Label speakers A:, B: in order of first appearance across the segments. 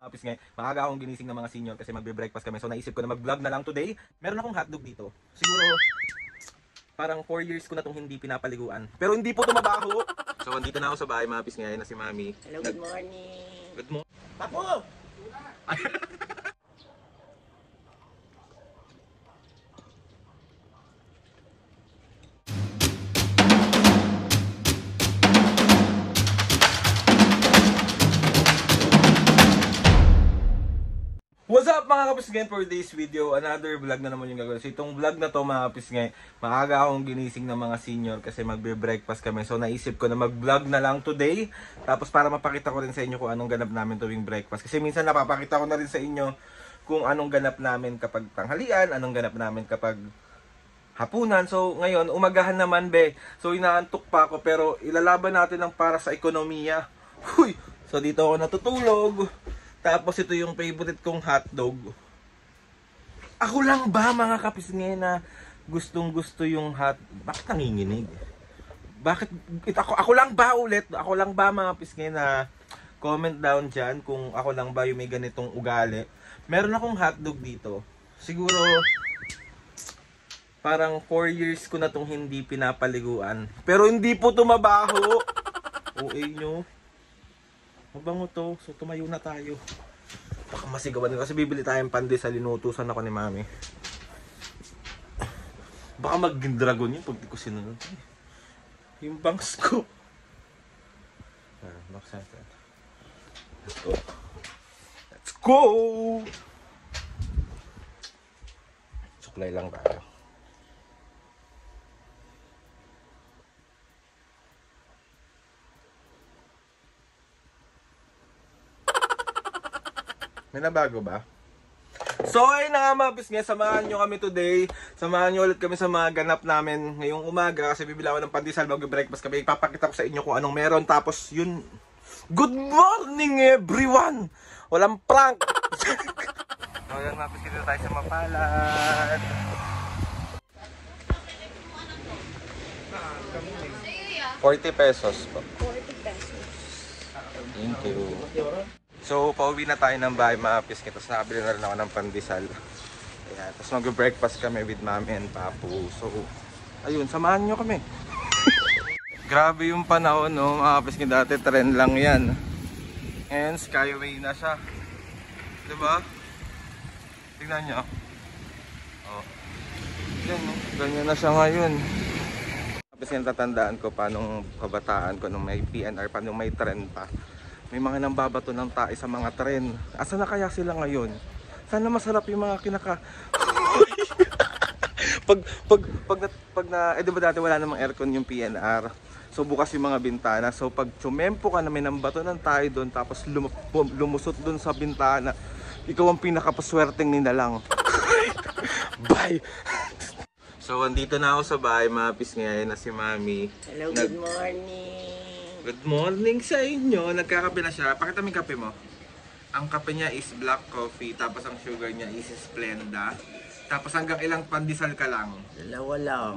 A: Office ngayon, maaga akong ginising ng mga senior kasi magbe-breakfast kami. So naisip ko na mag-vlog na lang today. Meron akong hotdog dito. Siguro parang 4 years ko na itong hindi pinapaliguan. Pero hindi po ito mabaho. So andito na ako sa bahay, mga office ngayon na si Mami.
B: Hello, good morning.
A: Good morning.
B: Papo!
A: What's up mga kapis ngayon for this video? Another vlog na naman yung gagawin. So itong vlog na to mga kapis ngayon, maaga akong ginising ng mga senior kasi magbe-breakfast kami. So naisip ko na mag-vlog na lang today. Tapos para mapakita ko rin sa inyo kung anong ganap namin tuwing breakfast. Kasi minsan napapakita ko na rin sa inyo kung anong ganap namin kapag tanghalian, anong ganap namin kapag hapunan. So ngayon, umagahan naman be. So inaantok pa ako pero ilalaban natin ang para sa ekonomiya. Huy! So dito ako natutulog. Tapos ito yung favorite kong hotdog. Ako lang ba mga kapisnge na gustong gusto yung Bakit nanginginig? Bakit? Ako lang ba ulit? Ako lang ba mga kapisnge na comment down dyan kung ako lang ba yung may ganitong ugali? Meron akong hotdog dito. Siguro parang 4 years ko na itong hindi pinapaliguan. Pero hindi po tumabaho. OA nyo. Mabango to. So tumayo na tayo. Baka masigawan kasi bibili tayong pandesal. Inutusan ako ni Mami. Baka mag-dragon yun pag di ko sinunod. Yung bangs ko. Box natin. Let's go. Let's go! Suklay lang tayo. May nabago ba? So ayun na nga mga bisnes, samahan nyo kami today. Samahan nyo ulit kami sa mga ganap namin ngayong umaga. Kasi bibila ko ng pandesal, mag-breakfast kami. Ipapakita ko sa inyo kung anong meron. Tapos yun, good morning everyone! Walang prank! So ayun mga bisnes, dito tayo sa Mapalad. 40 pesos po.
B: 40 pesos.
A: Thank you. So, pauwi na tayo ng bahay mga piske. Tapos nakabili na rin ako ng pandesal. Ayan. Tapos mag-breakfast kami with Mami and Papu. So, ayun, samahan nyo kami. Grabe yung panahon, no? Mga piske, dati trend lang yan. And skyway na siya. Diba? Tignan nyo. Oh. Yan, no? Ganyan na siya ngayon. Kasi natatandaan ko pa nung kabataan ko, nung may PNR pa, nung may trend pa. May mga nambabato ng tae sa mga tren. Asa na kaya sila ngayon? Sana masarap yung mga kinaka... di ba dati wala namang aircon yung PNR. So bukas yung mga bintana. So pag tsumempo ka na may nambato ng tae doon, tapos lumusot doon sa bintana, ikaw ang pinakapaswerteng ninalang. Bye! So andito na ako sa bahay, mapis ngayon na si Mami.
B: Hello, good morning.
A: Good morning sa inyo. Nagkakape na siya. Pakita mo yung kape mo. Ang kape niya is black coffee. Tapos ang sugar niya is Splenda. Tapos hanggang ilang pandesal ka lang.
B: Dalawa lang.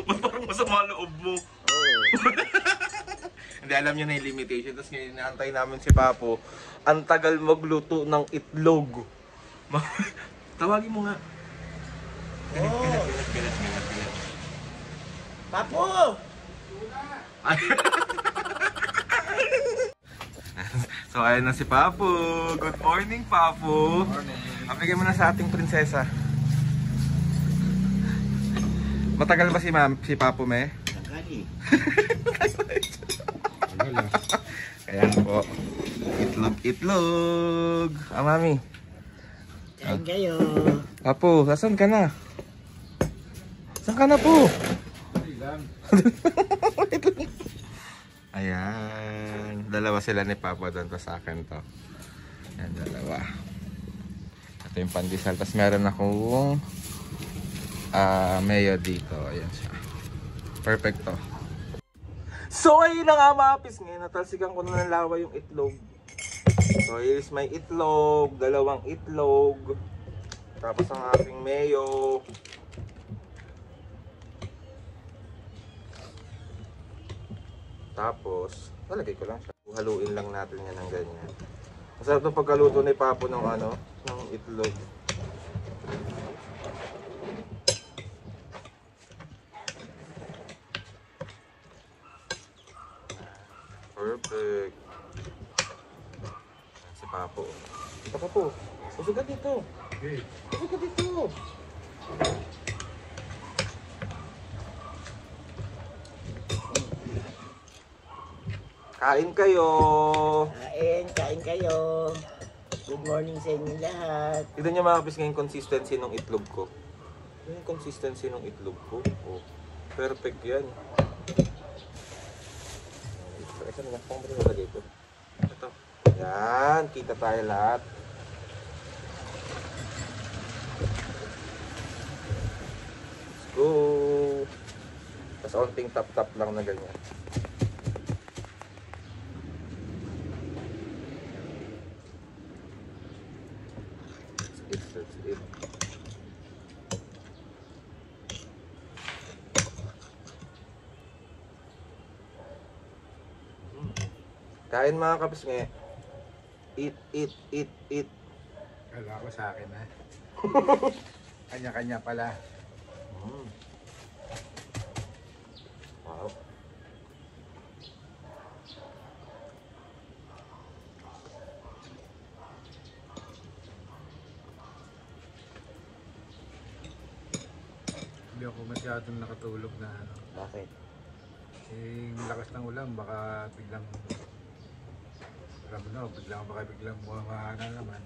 A: Parang masama loob mo.
B: Oh.
A: Hindi, alam niyo na yung limitation. Tapos ngayon inaantay namin si Papo. Ang tagal magluto ng itlog. Tawagin mo nga. Galit.
B: Papo!
A: So ayun na si Papu. Good morning, Papu. Good morning. Apigay mo na sa ating prinsesa. Matagal ba si Papu, me?
B: Tagal.
A: Kaya po. Itlog. Mami.
B: Kain kayo.
A: Papu, saan ka na? Saan ka na po? Ayan. Dalawa sila ni Papa doon pa sa akin to. Ayan, dalawa. Ito yung pandesal. Tapos meron akong mayo dito. Ayan siya. Perfecto. So ayun na nga mga pis. Ngayon natalsigan ko na ng lawa yung itlog. So here's my itlog. Dalawang itlog. Tapos ang aking mayo. Tapos, lalagay ko lang siya. Haluin lang natin yan ng ganyan. Masarap ng pagkaluto ni Papo ng ano, ng itlog. Perfect. Si Papo. Ito pa po. Usog ka dito.
B: Okay.
A: Usog ka dito. Kain kayo.
B: Kain kayo. Good morning sa inyo lahat.
A: Tignan niyo mga kapis ngayon consistency ng itlog ko. Yung consistency ng itlog ko. Oh, perfect yan. Ito na lang. Pang ba nilagay ito? Ito. Yan. Kita tayo lahat. Let's go. Tapos onting tap-tap lang na ganyan. That's it. Kain mga kapis ngayon. Eat.
B: Kala ko sa akin ha. Kanya-kanya pala.
A: Wow.
B: Hindi ako masyadong nakatulog na ano.
A: Bakit?
B: Eh, lakas ng ulan, baka biglang biglang bumamahana naman.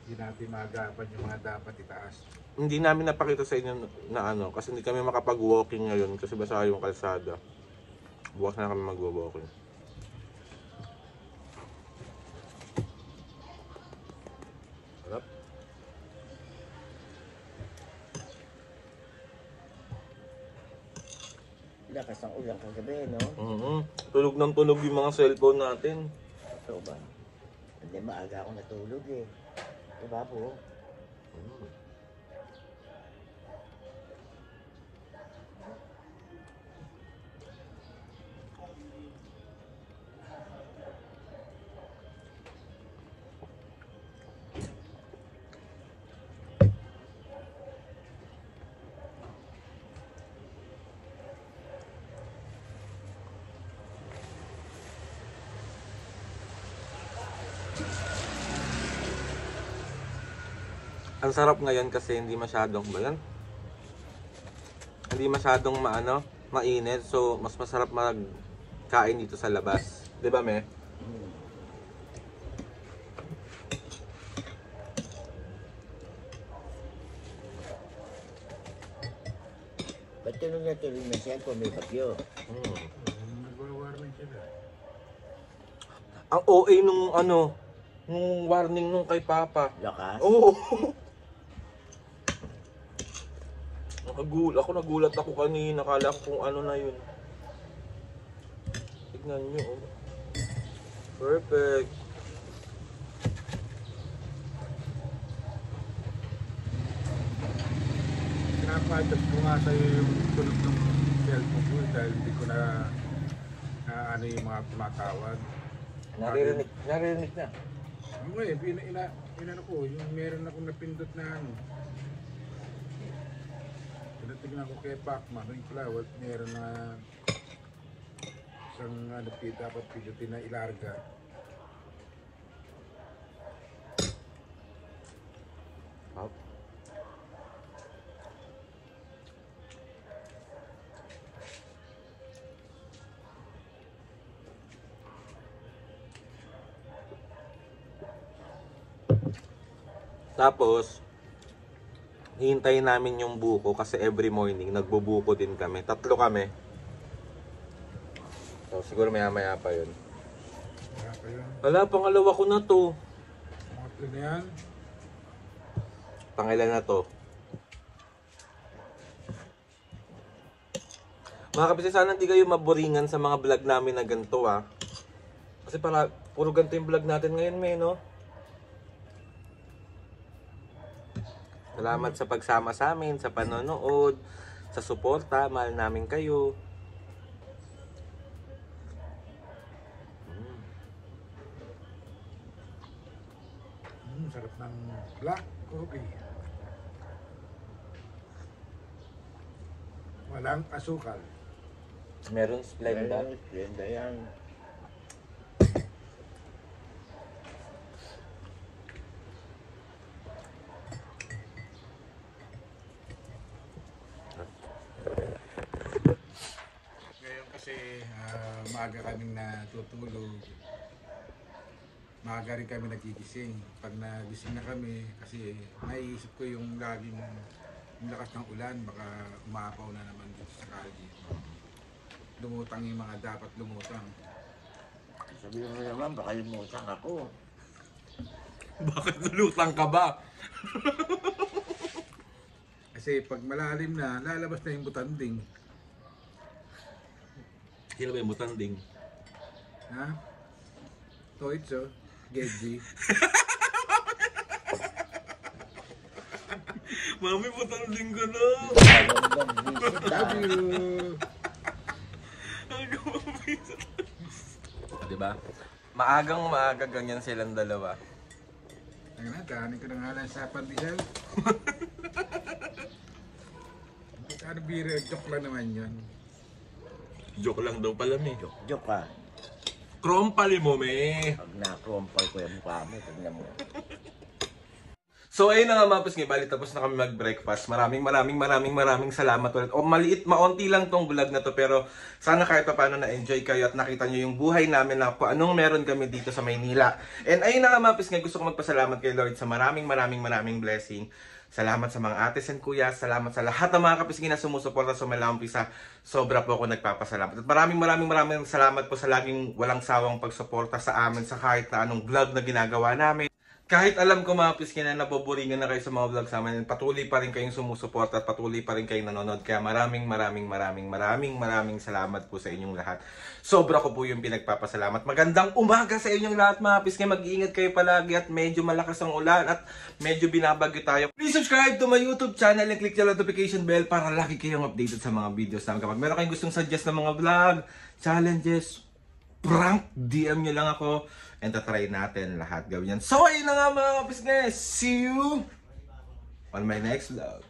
B: Hindi natin maagapan yung mga dapat itaas.
A: Hindi namin napakita sa inyo na ano, kasi hindi kami makapag-walking ngayon kasi basa yung kalsada. Bukas na kami mag-walking. Sarap.
B: Lakas ng ulan kagabi, no?
A: Tulog ng tulog yung mga cellphone natin.
B: Ito ba? Hindi, maaga ako natulog eh. Diba po?
A: Ang sarap ngayon kasi hindi masyadong hindi masyadong mainit, so mas masarap magkain dito sa labas. 'Di ba, me?
B: Ba't tuloy na tuloy na siya kung may bagyo?
C: Nag-warning sila.
A: Ang OA nung warning nung kay Papa.
B: Lakas?
A: Oo. Nagulat ako kanina, akala ko kung ano na yun. Tignan nyo, oh. Perfect.
C: Pinapatas ko nga sa'yo yung tunog ng cellphone ko dahil hindi ko na ano yung mga tumatawag.
A: Narinig na.
C: Ano eh, inano ko, yung meron akong napindot na ano. Tinatignan ko kay Pacman, yung pala, meron na isang dapat pindutin na ilarga.
A: Up. Tapos, hihintayin namin yung buko kasi every morning nagbubuko din kami. 3 kami. So, siguro maya-maya pa yun.
C: Kaya pa yun,
A: Wala, pangalawa ko na to.
C: mga plano na yan.
A: Pangilan na to. Mga kapatid, sana hindi kayo maboringan sa mga vlog namin na ganito, ah. Kasi puro ganito yung vlog natin ngayon, no? Salamat sa pagsama sa amin, sa panonood, sa suporta. Mahal namin kayo.
B: Sarap ng black coffee. Walang asukal.
A: Meron Splenda.
D: Ganda yan.
B: Ngayon kasi maaga kaming natutulog. Maaga rin kami nagigising. Pag nagising na kami, kasi naiisip ko yung laging yung lakas ng ulan, baka umapaw na naman dito sa kalye. Lumutang yung mga dapat lumutang.
D: Sabihin mo naman, baka lumutang ako.
A: Bakit nalutang ka ba?
B: Kasi pag malalim na, lalabas na yung butanding.
A: Sino ba yung mutanding?
B: Ha? Toitso, Gedji.
A: Mami, mutanding ka na!
B: Love you!
A: Diba? Maaga ganyan silang dalawa.
B: Tanga na, daanin ko na nga lang sa pandesal. Ano biro, joke lang naman yun.
A: Joke lang daw pala, me.
D: Joke ka.
A: Krompali mo, me.
D: Pag na-crumpal ko yung mukha mo, tignan mo.
A: So ayun na nga mga pisngi, bali tapos na kami mag-breakfast. Maraming salamat ulit. O maonti lang tong vlog na to, pero sana kahit pa paano na-enjoy kayo at nakita nyo yung buhay namin na kung anong meron kami dito sa Maynila. And ayun na nga mga pisngi, gusto ko magpasalamat kay Lord sa maraming blessing. Salamat sa mga ates and kuyas, salamat sa lahat ng mga kapisngi na sumusuporta sa May Umpisa. Sobra po ako nagpapasalamat. At maraming salamat po sa laging walang sawang pagsuporta sa amin sa kahit na anong vlog na ginagawa namin. Kahit alam ko mga pisngi na naboboringan na kayo sa mga vlogs namin, patuloy pa rin kayong sumusuporta at patuloy pa rin kayong nanonood. Kaya maraming salamat po sa inyong lahat. Sobra ko po yung pinagpapasalamat. Magandang umaga sa inyong lahat mga pisngi. Mag-iingat kayo palagi at medyo malakas ang ulan at medyo binabagyo tayo. Please subscribe to my YouTube channel and click the notification bell para lagi kayong updated sa mga videos namin. Kapag meron kayong gustong suggest ng mga vlog, challenges, prank, DM nyo lang ako and tatry natin lahat gawin yan. So ayun na nga mga pisngi, see you on my next vlog.